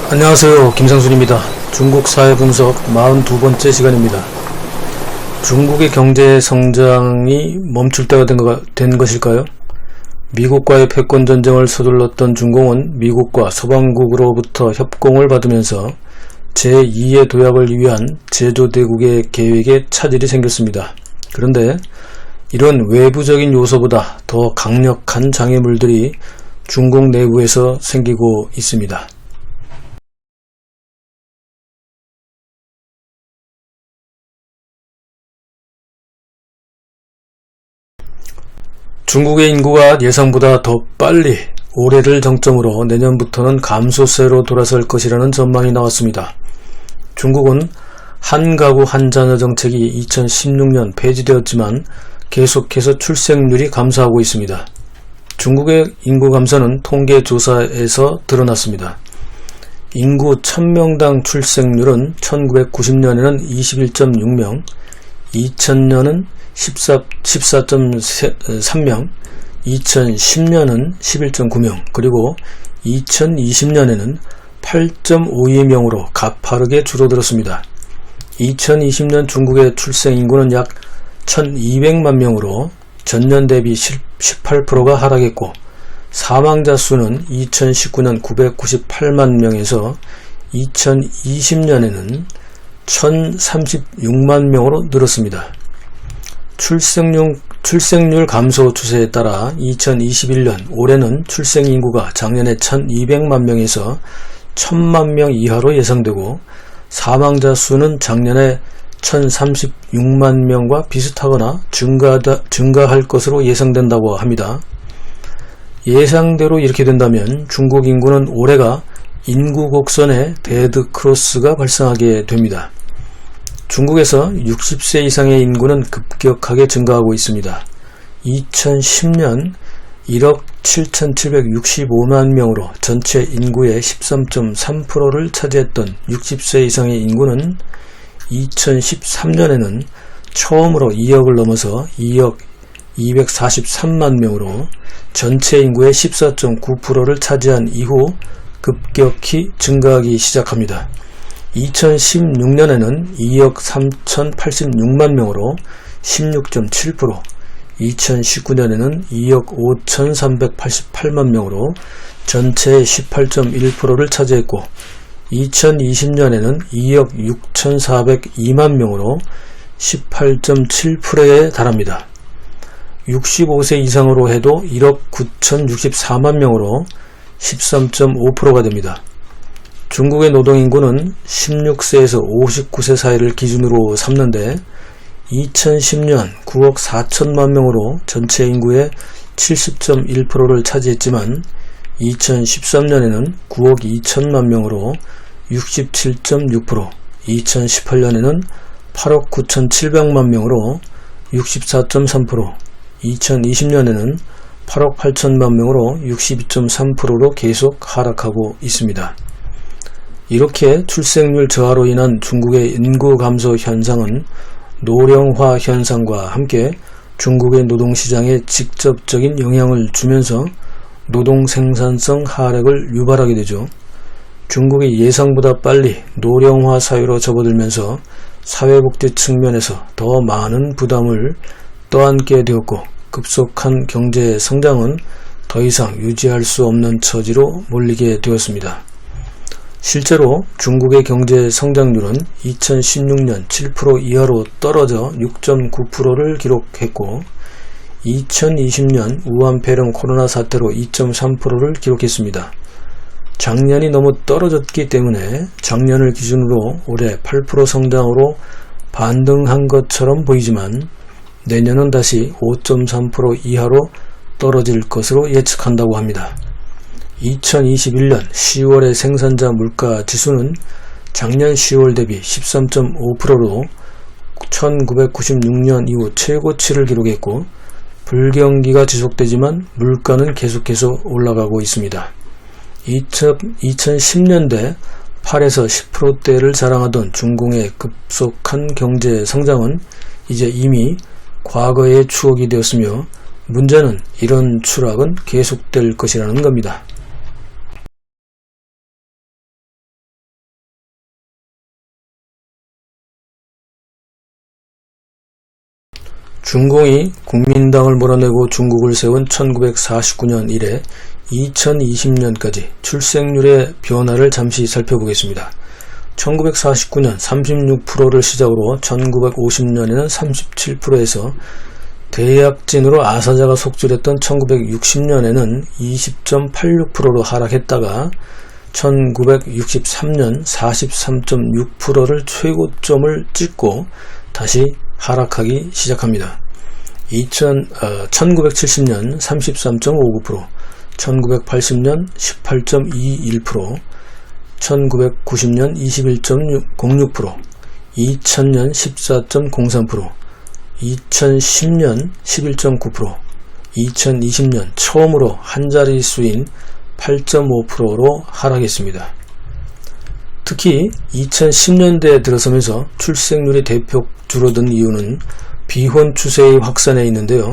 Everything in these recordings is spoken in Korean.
안녕하세요. 김상순입니다. 중국 사회 분석 42번째 시간입니다. 중국의 경제 성장이 멈출 때가 된 것일까요? 미국과의 패권 전쟁을 서둘렀던 중공은 미국과 서방국으로부터 협공을 받으면서 제2의 도약을 위한 제조대국의 계획에 차질이 생겼습니다. 그런데 이런 외부적인 요소보다 더 강력한 장애물들이 중국 내부에서 생기고 있습니다. 중국의 인구가 예상보다 더 빨리 올해를 정점으로 내년부터는 감소세로 돌아설 것이라는 전망이 나왔습니다. 중국은 한 가구 한 자녀 정책이 2016년 폐지되었지만 계속해서 출생률이 감소하고 있습니다. 중국의 인구 감소는 통계조사에서 드러났습니다. 인구 1000명당 출생률은 1990년에는 21.6명, 2000년은 14.3명, 2010년은 11.9명, 그리고 2020년에는 8.52명으로 가파르게 줄어들었습니다. 2020년 중국의 출생인구는 약 1200만 명으로 전년 대비 18%가 하락했고, 사망자 수는 2019년 998만 명에서 2020년에는 1036만 명으로 늘었습니다. 출생률 감소 추세에 따라 2021년 올해는 출생인구가 작년에 1200만 명에서 1000만 명 이하로 예상되고, 사망자 수는 작년에 1036만 명과 비슷하거나 증가할 것으로 예상된다고 합니다. 예상대로 이렇게 된다면 중국 인구는 올해가 인구 곡선의 데드크로스가 발생하게 됩니다. 중국에서 60세 이상의 인구는 급격하게 증가하고 있습니다. 2010년 1억 7,765만 명으로 전체 인구의 13.3%를 차지했던 60세 이상의 인구는 2013년에는 처음으로 2억을 넘어서 2억 243만 명으로 전체 인구의 14.9%를 차지한 이후 급격히 증가하기 시작합니다. 2016년에는 2억 3,086만 명으로 16.7%, 2019년에는 2억 5,388만 명으로 전체의 18.1%를 차지했고, 2020년에는 2억 6,402만 명으로 18.7%에 달합니다. 65세 이상으로 해도 1억 9,064만 명으로 13.5%가 됩니다. 중국의 노동인구는 16세에서 59세 사이를 기준으로 삼는데 2010년 9억 4천만 명으로 전체 인구의 70.1%를 차지했지만 2013년에는 9억 2천만 명으로 67.6%, 2018년에는 8억 9,700만 명으로 64.3%, 2020년에는 8억 8천만 명으로 62.3%로 계속 하락하고 있습니다. 이렇게 출생률 저하로 인한 중국의 인구 감소 현상은 노령화 현상과 함께 중국의 노동시장에 직접적인 영향을 주면서 노동 생산성 하락을 유발하게 되죠. 중국이 예상보다 빨리 노령화 사회로 접어들면서 사회복지 측면에서 더 많은 부담을 떠안게 되었고, 급속한 경제 성장은 더 이상 유지할 수 없는 처지로 몰리게 되었습니다. 실제로 중국의 경제 성장률은 2016년 7% 이하로 떨어져 6.9%를 기록했고, 2020년 우한폐렴 코로나 사태로 2.3%를 기록했습니다. 작년이 너무 떨어졌기 때문에 작년을 기준으로 올해 8% 성장으로 반등한 것처럼 보이지만 내년은 다시 5.3% 이하로 떨어질 것으로 예측한다고 합니다. 2021년 10월의 생산자 물가 지수는 작년 10월 대비 13.5%로 1996년 이후 최고치를 기록했고, 불경기가 지속되지만 물가는 계속해서 올라가고 있습니다. 2010년대 8에서 10%대를 자랑하던 중공의 급속한 경제 성장은 이제 이미 과거의 추억이 되었으며, 문제는 이런 추락은 계속될 것이라는 겁니다. 중공이 국민당을 몰아내고 중국을 세운 1949년 이래 2020년까지 출생률의 변화를 잠시 살펴보겠습니다. 1949년 36%를 시작으로 1950년에는 37%에서 대약진으로 아사자가 속출했던 1960년에는 20.86%로 하락했다가 1963년 43.6%를 최고점을 찍고 다시 하락하기 시작합니다. 1970년 33.59%, 1980년 18.21%, 1990년 21.06%, 2000년 14.03%, 2010년 11.9%, 2020년 처음으로 한자릿수인 8.5%로 하락했습니다. 특히 2010년대에 들어서면서 출생률이 대폭 줄어든 이유는 비혼 추세의 확산에 있는데요.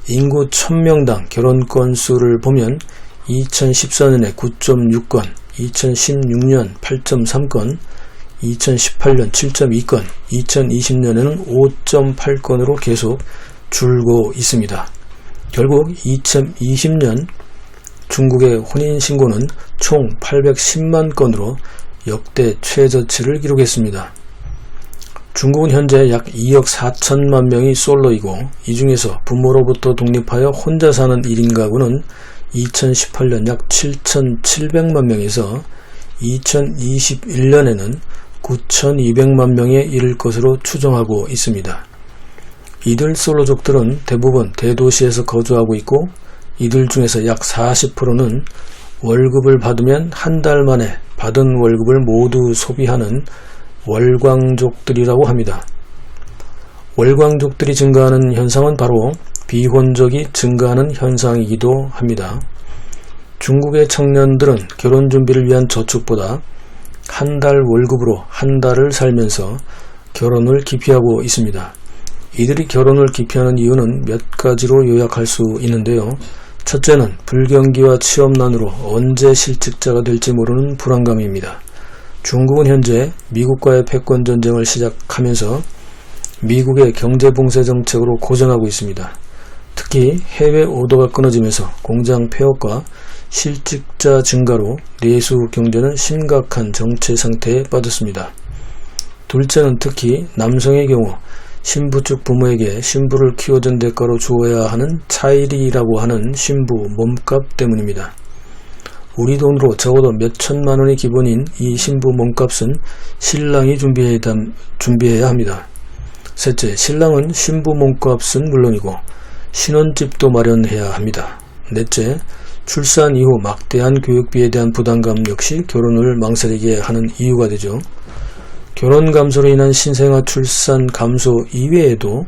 인구 1000명당 결혼 건수를 보면 2014년에 9.6건, 2016년 8.3건, 2018년 7.2건, 2020년에는 5.8건으로 계속 줄고 있습니다. 결국 2020년 중국의 혼인신고는 총 810만 건으로 역대 최저치를 기록했습니다. 중국은 현재 약 2억 4천만 명이 솔로이고 이 중에서 부모로부터 독립하여 혼자 사는 1인 가구는 2018년 약 7,700만 명에서 2021년에는 9,200만 명에 이를 것으로 추정하고 있습니다. 이들 솔로족들은 대부분 대도시에서 거주하고 있고 이들 중에서 약 40%는 월급을 받으면 한 달 만에 받은 월급을 모두 소비하는 월광족들이라고 합니다. 월광족들이 증가하는 현상은 바로 비혼족이 증가하는 현상이기도 합니다. 중국의 청년들은 결혼 준비를 위한 저축보다 한 달 월급으로 한 달을 살면서 결혼을 기피하고 있습니다. 이들이 결혼을 기피하는 이유는 몇 가지로 요약할 수 있는데요. 첫째는 불경기와 취업난으로 언제 실직자가 될지 모르는 불안감입니다. 중국은 현재 미국과의 패권전쟁을 시작하면서 미국의 경제봉쇄 정책으로 고전하고 있습니다. 특히 해외 오더가 끊어지면서 공장 폐업과 실직자 증가로 내수 경제는 심각한 정체 상태에 빠졌습니다. 둘째는 특히 남성의 경우 신부 측 부모에게 신부를 키워준 대가로 주어야 하는 차일이라고 하는 신부 몸값 때문입니다. 우리 돈으로 적어도 몇 천만 원이 기본인 이 신부 몸값은 신랑이 준비해야 합니다. 셋째, 신랑은 신부 몸값은 물론이고 신혼집도 마련해야 합니다. 넷째, 출산 이후 막대한 교육비에 대한 부담감 역시 결혼을 망설이게 하는 이유가 되죠. 결혼 감소로 인한 신생아 출산 감소 이외에도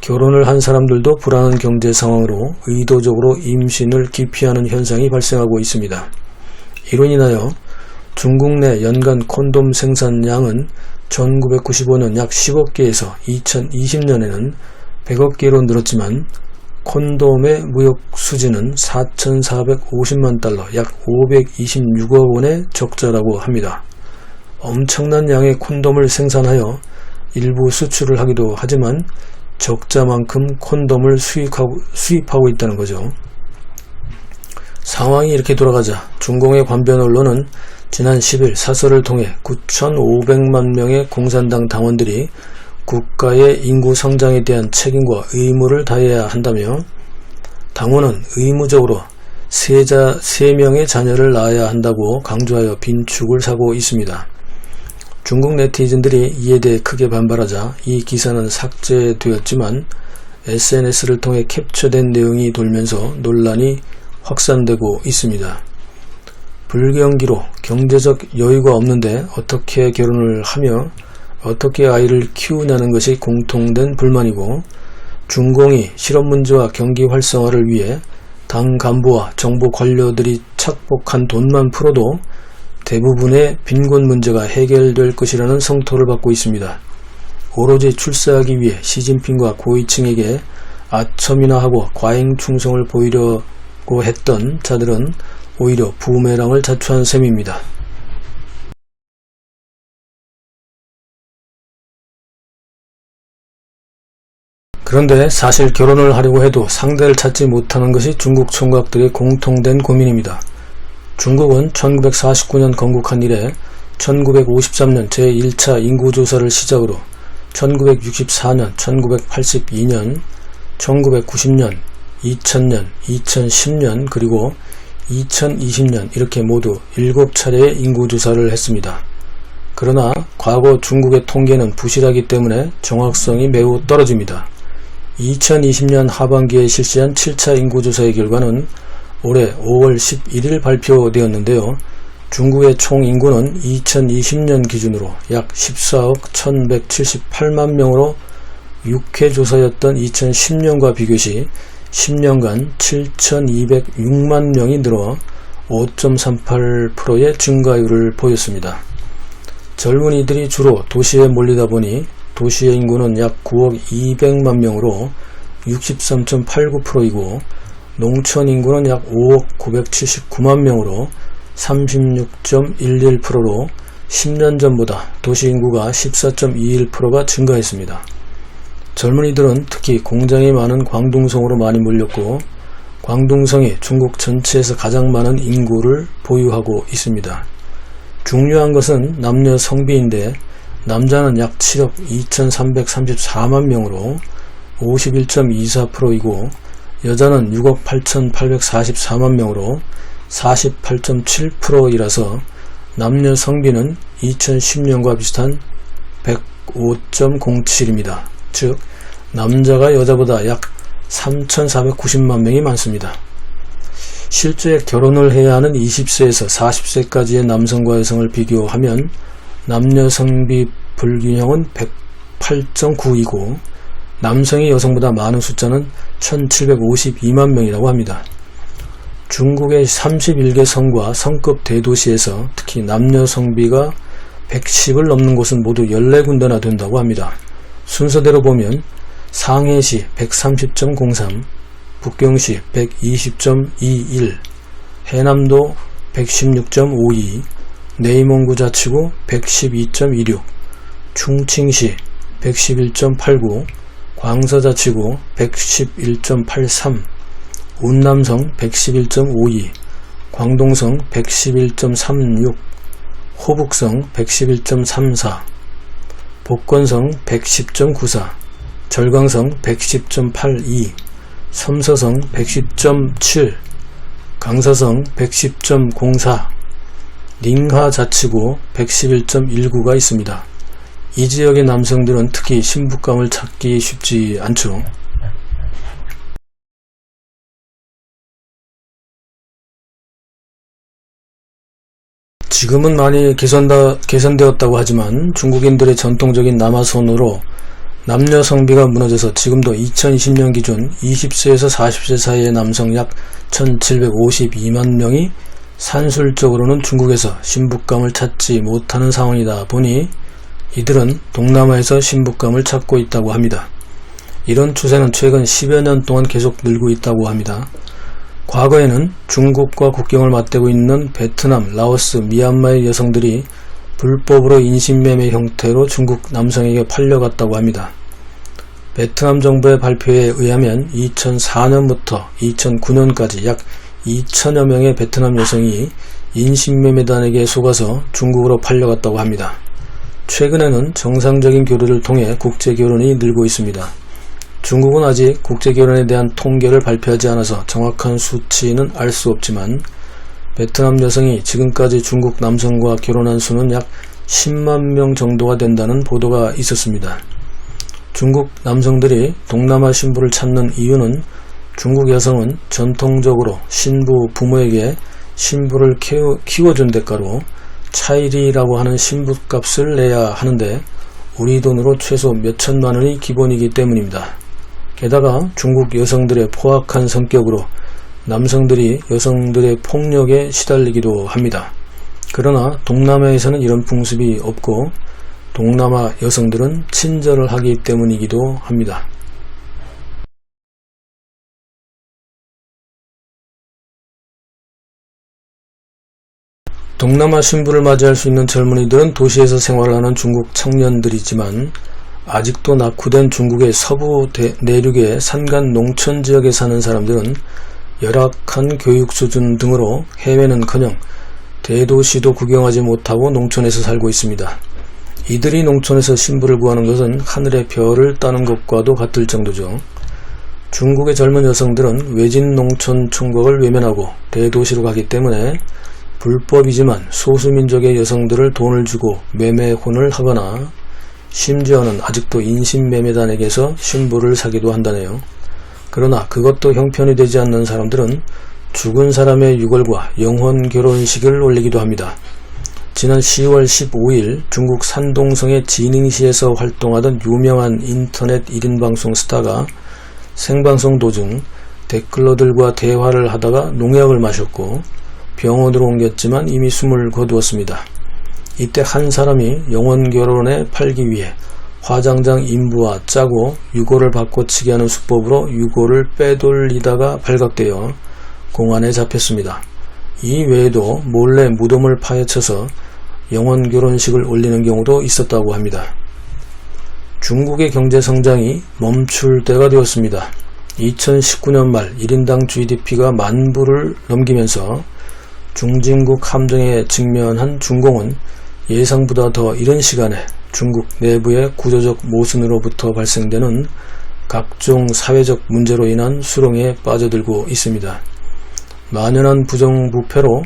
결혼을 한 사람들도 불안한 경제 상황으로 의도적으로 임신을 기피하는 현상이 발생하고 있습니다. 이로 인하여 중국 내 연간 콘돔 생산량은 1995년 약 10억 개에서 2020년에는 100억 개로 늘었지만 콘돔의 무역 수지는 4,450만 달러 약 526억 원의 적자라고 합니다. 엄청난 양의 콘돔을 생산하여 일부 수출을 하기도 하지만 적자만큼 콘돔을 수입하고 있다는 거죠. 상황이 이렇게 돌아가자 중공의 관변 언론은 지난 10일 사설을 통해 9,500만 명의 공산당 당원들이 국가의 인구 성장에 대한 책임과 의무를 다해야 한다며 당원은 의무적으로 3명의 자녀를 낳아야 한다고 강조하여 빈축을 사고 있습니다. 중국 네티즌들이 이에 대해 크게 반발하자 이 기사는 삭제되었지만 SNS를 통해 캡처된 내용이 돌면서 논란이 확산되고 있습니다. 불경기로 경제적 여유가 없는데 어떻게 결혼을 하며 어떻게 아이를 키우냐는 것이 공통된 불만이고 중공이 실업 문제와 경기 활성화를 위해 당 간부와 정부 관료들이 착복한 돈만 풀어도 대부분의 빈곤 문제가 해결될 것이라는 성토를 받고 있습니다. 오로지 출세하기 위해 시진핑과 고위층에게 아첨이나 하고 과잉 충성을 보이려고 했던 자들은 오히려 부메랑을 자초한 셈입니다. 그런데 사실 결혼을 하려고 해도 상대를 찾지 못하는 것이 중국 총각들의 공통된 고민입니다. 중국은 1949년 건국한 이래 1953년 제1차 인구조사를 시작으로 1964년, 1982년, 1990년, 2000년, 2010년 그리고 2020년 이렇게 모두 7차례의 인구조사를 했습니다. 그러나 과거 중국의 통계는 부실하기 때문에 정확성이 매우 떨어집니다. 2020년 하반기에 실시한 7차 인구조사의 결과는 올해 5월 11일 발표되었는데요. 중국의 총 인구는 2020년 기준으로 약 14억 1178만 명으로 6회 조사였던 2010년과 비교시 10년간 7206만 명이 늘어 5.38%의 증가율을 보였습니다. 젊은이들이 주로 도시에 몰리다 보니 도시의 인구는 약 9억 200만 명으로 63.89%이고 농촌 인구는 약 5억 979만 명으로 36.11%로 10년 전보다 도시 인구가 14.21%가 증가했습니다. 젊은이들은 특히 공장이 많은 광둥성으로 많이 몰렸고 광둥성이 중국 전체에서 가장 많은 인구를 보유하고 있습니다. 중요한 것은 남녀 성비인데 남자는 약 7억 2334만 명으로 51.24%이고 여자는 6억 8844만 명으로 48.7%이라서 남녀 성비는 2010년과 비슷한 105.07입니다. 즉 남자가 여자보다 약 3490만 명이 많습니다. 실제 결혼을 해야 하는 20세에서 40세까지의 남성과 여성을 비교하면 남녀 성비 불균형은 108.9이고 남성이 여성보다 많은 숫자는 1752만 명이라고 합니다. 중국의 31개 성과 성급 대도시에서 특히 남녀 성비가 110을 넘는 곳은 모두 14군데나 된다고 합니다. 순서대로 보면 상해시 130.03, 북경시 120.21, 해남도 116.52, 내이몽구 자치구 112.26, 충칭시 111.89, 광서자치구 111.83, 운남성 111.52, 광동성 111.36, 호북성 111.34, 복건성 110.94, 절광성 110.82, 섬서성 110.7, 강서성 110.04, 닝하자치구 111.19가 있습니다. 이 지역의 남성들은 특히 신부감을 찾기 쉽지 않죠. 지금은 많이 개선되었다고 하지만 중국인들의 전통적인 남아선으로 남녀 성비가 무너져서 지금도 2020년 기준 20세에서 40세 사이의 남성 약 1752만 명이 산술적으로는 중국에서 신부감을 찾지 못하는 상황이다 보니 이들은 동남아에서 신부감을 찾고 있다고 합니다. 이런 추세는 최근 10여 년 동안 계속 늘고 있다고 합니다. 과거에는 중국과 국경을 맞대고 있는 베트남, 라오스, 미얀마의 여성들이 불법으로 인신매매 형태로 중국 남성에게 팔려갔다고 합니다. 베트남 정부의 발표에 의하면 2004년부터 2009년까지 약 2천여 명의 베트남 여성이 인신매매단에게 속아서 중국으로 팔려갔다고 합니다. 최근에는 정상적인 교류를 통해 국제결혼이 늘고 있습니다. 중국은 아직 국제결혼에 대한 통계를 발표하지 않아서 정확한 수치는 알 수 없지만 베트남 여성이 지금까지 중국 남성과 결혼한 수는 약 10만 명 정도가 된다는 보도가 있었습니다. 중국 남성들이 동남아 신부를 찾는 이유는 중국 여성은 전통적으로 신부 부모에게 신부를 키워준 대가로 차일이라고 하는 신부값을 내야 하는데 우리 돈으로 최소 몇천만 원이 기본이기 때문입니다. 게다가 중국 여성들의 포악한 성격으로 남성들이 여성들의 폭력에 시달리기도 합니다. 그러나 동남아에서는 이런 풍습이 없고 동남아 여성들은 친절을 하기 때문이기도 합니다. 동남아 신부를 맞이할 수 있는 젊은이들은 도시에서 생활을 하는 중국 청년들이지만 아직도 낙후된 중국의 서부 내륙의 산간 농촌 지역에 사는 사람들은 열악한 교육 수준 등으로 해외는커녕 대도시도 구경하지 못하고 농촌에서 살고 있습니다. 이들이 농촌에서 신부를 구하는 것은 하늘의 별을 따는 것과도 같을 정도죠. 중국의 젊은 여성들은 외진 농촌 총각을 외면하고 대도시로 가기 때문에 불법이지만 소수민족의 여성들을 돈을 주고 매매혼을 하거나 심지어는 아직도 인신매매단에게서 신부를 사기도 한다네요. 그러나 그것도 형편이 되지 않는 사람들은 죽은 사람의 유골과 영혼 결혼식을 올리기도 합니다. 지난 10월 15일 중국 산동성의 지寧시에서 활동하던 유명한 인터넷 1인 방송 스타가 생방송 도중 댓글러들과 대화를 하다가 농약을 마셨고 병원으로 옮겼지만 이미 숨을 거두었습니다. 이때 한 사람이 영혼 결혼에 팔기 위해 화장장 인부와 짜고 유골을 바꿔치기 하는 수법으로 유골을 빼돌리다가 발각되어 공안에 잡혔습니다. 이 외에도 몰래 무덤을 파헤쳐서 영혼 결혼식을 올리는 경우도 있었다고 합니다. 중국의 경제 성장이 멈출 때가 되었습니다. 2019년 말 1인당 GDP가 10,000불을 넘기면서 중진국 함정에 직면한 중공은 예상보다 더 이른 시간에 중국 내부의 구조적 모순으로부터 발생되는 각종 사회적 문제로 인한 수렁에 빠져들고 있습니다. 만연한 부정부패로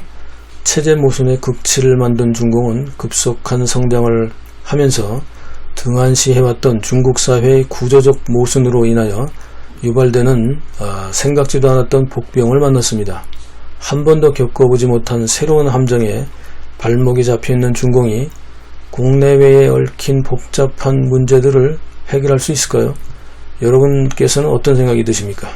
체제 모순의 극치를 만든 중공은 급속한 성장을 하면서 등한시해왔던 중국 사회의 구조적 모순으로 인하여 유발되는 생각지도 않았던 복병을 만났습니다. 한 번도 겪어보지 못한 새로운 함정에 발목이 잡혀있는 중공이 국내외에 얽힌 복잡한 문제들을 해결할 수 있을까요? 여러분께서는 어떤 생각이 드십니까?